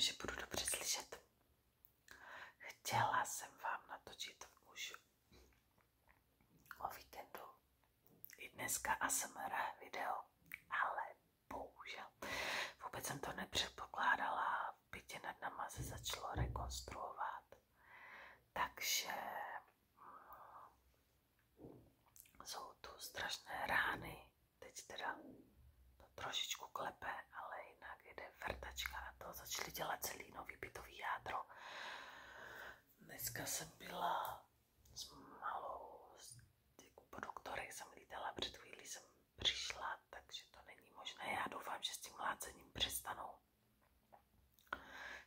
že budu dobře slyšet. Chtěla jsem vám natočit už o víkendu i dneska ASMR video, ale bohužel vůbec jsem to nepředpokládala. V bytě nad náma se začalo rekonstruovat, takže jsou tu strašné rány. Teď teda to trošičku klepe, ale jinak jde vrtačka a to začali dělat celý nový bytový jádro. Dneska jsem byla s malou, po doktorech jsem lítala, před chvílí jsem přišla, takže to není možné. Já doufám, že s tím mlácením přestanou.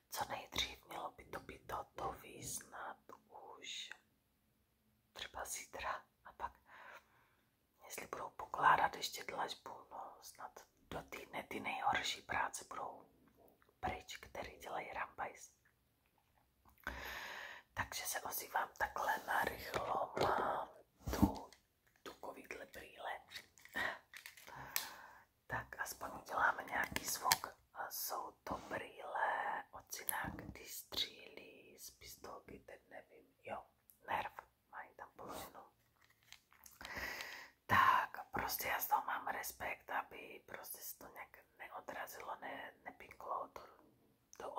Co nejdřív mělo by to být hotový, snad už třeba zítra, a pak jestli budou pokládat ještě dlažbu, no snad do týdne ty nejhorší práce budou pryč, který dělají rambajs. Takže se ozývám takhle narychlo, mám tu takovýhle brýle. Tak aspoň uděláme nějaký zvuk. Jsou to brýle od Cinak, když střílí z pistolky, teď nevím, jo, Nerv, mají tam položenou. Tak prostě já z toho mám respekt, aby prostě se to nějak neodrazilo, nepinklo do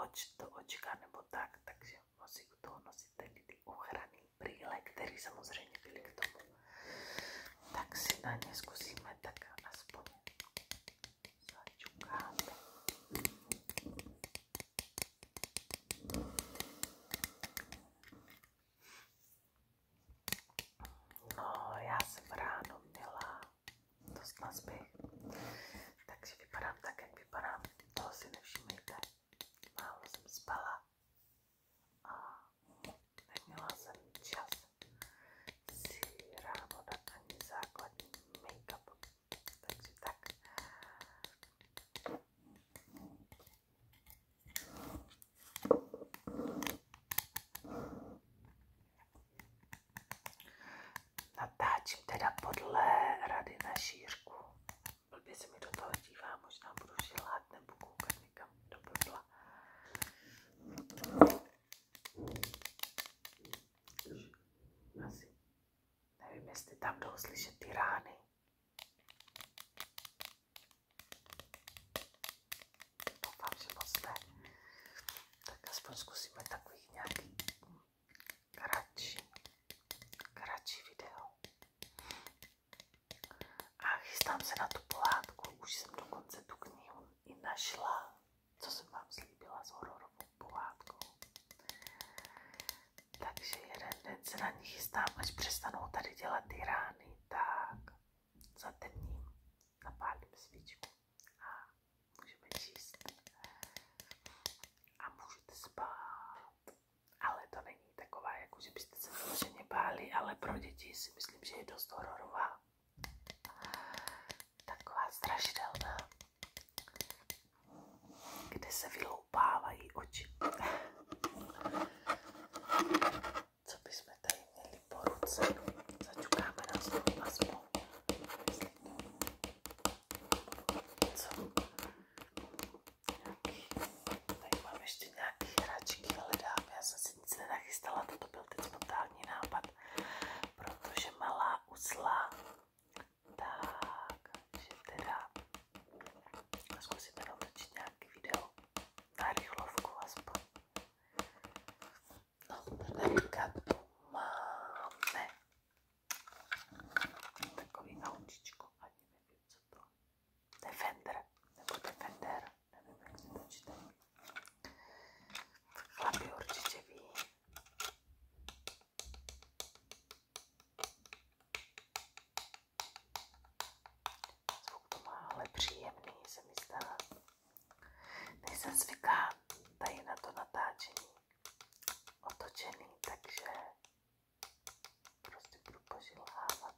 očka nebo tak, takže musí u toho nosit ty ochranný brýle, které samozřejmě byly k tomu. Tak si na ně zkusíme tak aspoň začukáme. No, já jsem ráno měla dost na spěch, takže vypadám tak, jak vypadám, toho si nevšimejte. Málo jsem spala a neměla jsem čas si ráno dát ani základní make-up, takže tak. Natáčím teda podle rady na šířku. Blbě se mi do toho dívá, možná budu žilát nebo koukat někam do blbla. Asi nevím, jestli tam jdou slyšet ty rány. Doufám, že moc ne. Tak aspoň zkusíme takový nějaký kratší video. A chystám se na tu pohádku, už jsem dokonce tu knihu i našla, co jsem vám slíbila s hororovou pohádkou. Takže jeden den se na ní chystám, až přestanou tady dělat ty rány, tak zatemním, napálím svíčku a můžeme číst. A můžete spát. Ale to není taková, jako že byste se vyloženě báli, ale pro děti si myslím, že je dost hororová. Taková strašidelná, kde se vyloupávají oči. Co bychom tady měli po ruce? Začukáme na znovu aspoň. Co? Tady mám ještě nějaký hračky, hledám. Já jsem si nic nenachystala, toto byl teď spontánní nápad, protože malá usla. Takže teda zkusíme natočit nějaký video na rychlovku aspoň. No, hnedka tu máme takový autíčko, ani nevím, co to. Defender, nevím, jak se to čte. Chlapi určitě ví. Zvuk to má ale příjemný, se mi zdá. Nejsem zvyklá tady na to natáčení otočený, takže prostě budu požilhávat.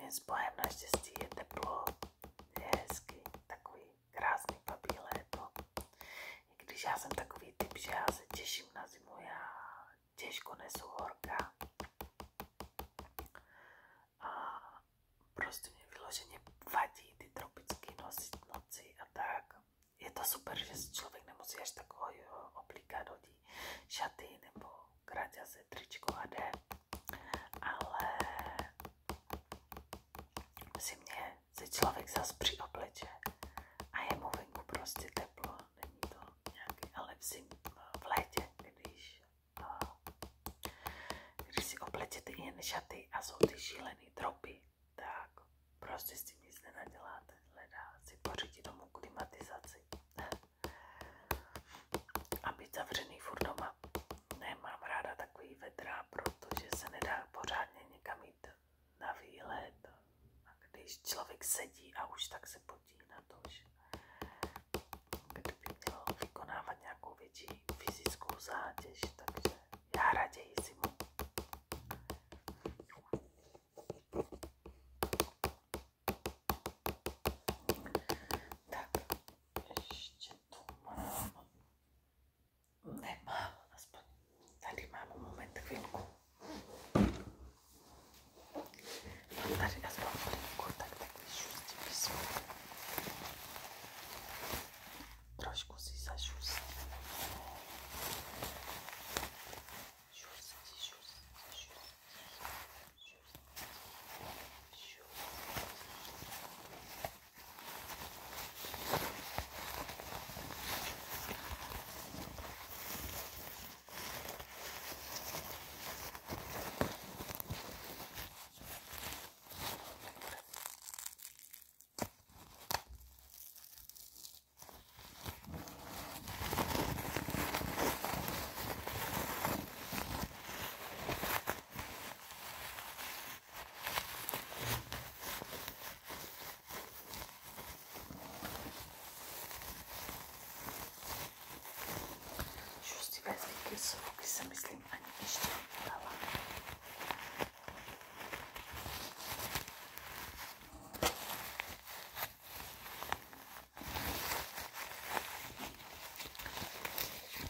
zdravím s Bohem, naštěstí je teplo, je hezky, takový krásný papír léto. I když já jsem takový typ, že já se těším na zimu, já těžko nesu horka. A prostě mě vyloženě vadí ty tropické noci a tak. Je to super, že si člověk nemusí až tak oblíkat, hodí šaty nebo kraťase, tričko a jde. Ale v zimě se člověk zas přiobleče a je mu venku prostě teplo, není to nějaký, ale v létě, když si oblečete jen šaty a jsou ty šílený tropy, tak prostě s tím nic nenaděláte, hledá si pořídit domů klimatizaci a být zavřený furt doma. Nemám ráda takový vedra, protože se nedá pořádně někam jít na výlet. A když člověk sedí a už tak se potí na to, že kdyby měl vykonávat nějakou větší fyzickou zátěž, takže já raději zimu. Tak, ještě tu nemám, aspoň tady mám moment chvilku. Tady aspoň chvilku, tak takový šustí písmu. Trošku si zašustí. Zvuky se myslím ani ještě nedala.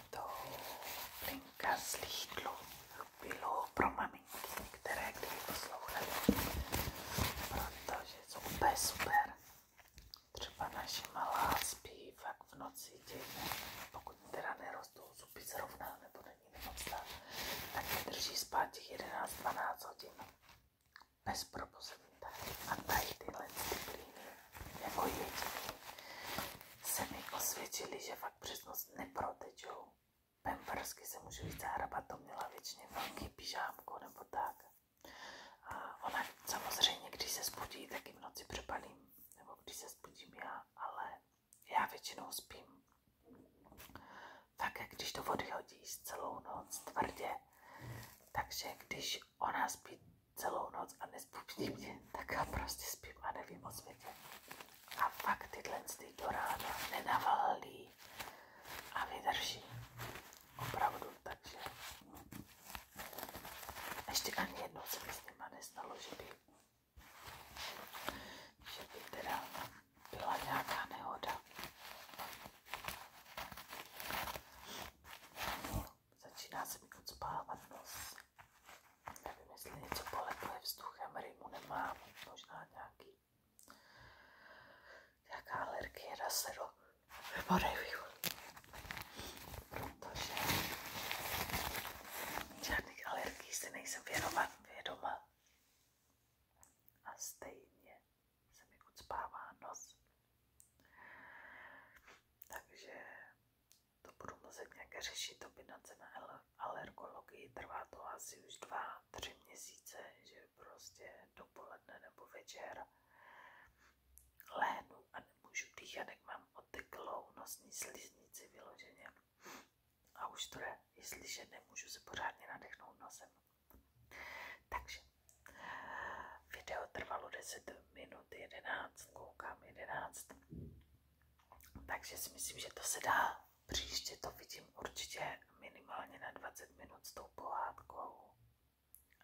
To linka z Lidlu bylo pro maminky, které kdyby poslouchaly, protože jsou úplně super. Třeba naše malá spí fakt v noci dějně, pokud teda nerostou zuby zrovna, nebo není nemocná, tak vydrží spát těch 11-12 hodin bez probuzení. A tady tyhle disciplíny jako jediný se mi osvědčily, že fakt přes noc neprotečou. Pampersky se můžu víc zahrabat, to měla většině velký pyžámko nebo tak. A ona samozřejmě, když se zbudí, taky v noci přepalím, nebo když se zbudím já, ale já většinou spím. Tak jak když to vody hodíš celou noc tvrdě, takže když ona spí celou noc a nezbudí mě, tak já prostě spím a nevím o světě. A fakt tyhle do rána nenavalí a vydrží. Opravdu, takže ještě ani jednou se mi s nima nestalo, že by teda byla nějaká nehoda. Začíná se mi ucpávat nos. Nevím, jestli něco polepuje vzduchem, rýmu nemám, možná nějaká alergie na sero, nebo nevím. Protože žádných alergií si nejsem vědoma. A stejně se mi ucpává nos. Takže to budu muset nějak řešit, opinace na alergologii. Trvá to asi už 2-3 měsíce, že prostě dopoledne nebo večer lehnu a nemůžu dýchat, jak mám oteklou nosní sliznici vyloženě. A už to je, jestliže nemůžu se pořádně nadechnout nosem. Takže video trvalo 10 minut 11, koukám 11. Takže si myslím, že to se dá. Příště to vidím určitě minimálně na 20 minut s tou pohádkou.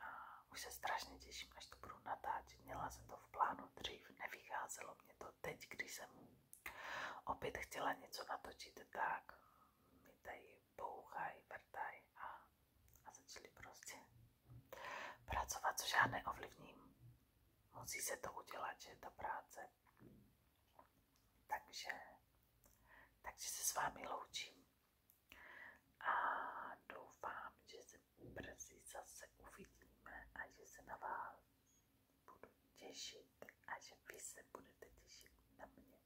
A už se strašně těším, až to budu natáčet. Měla jsem to v jsem opět chtěla něco natočit, tak mi tady bouchají, vrtají a začali prostě pracovat, což já neovlivním. Musí se to udělat, že je to práce. Takže se s vámi loučím a doufám, že se brzy zase uvidíme a že se na vás budu těšit a že vy se budete těšit na mě.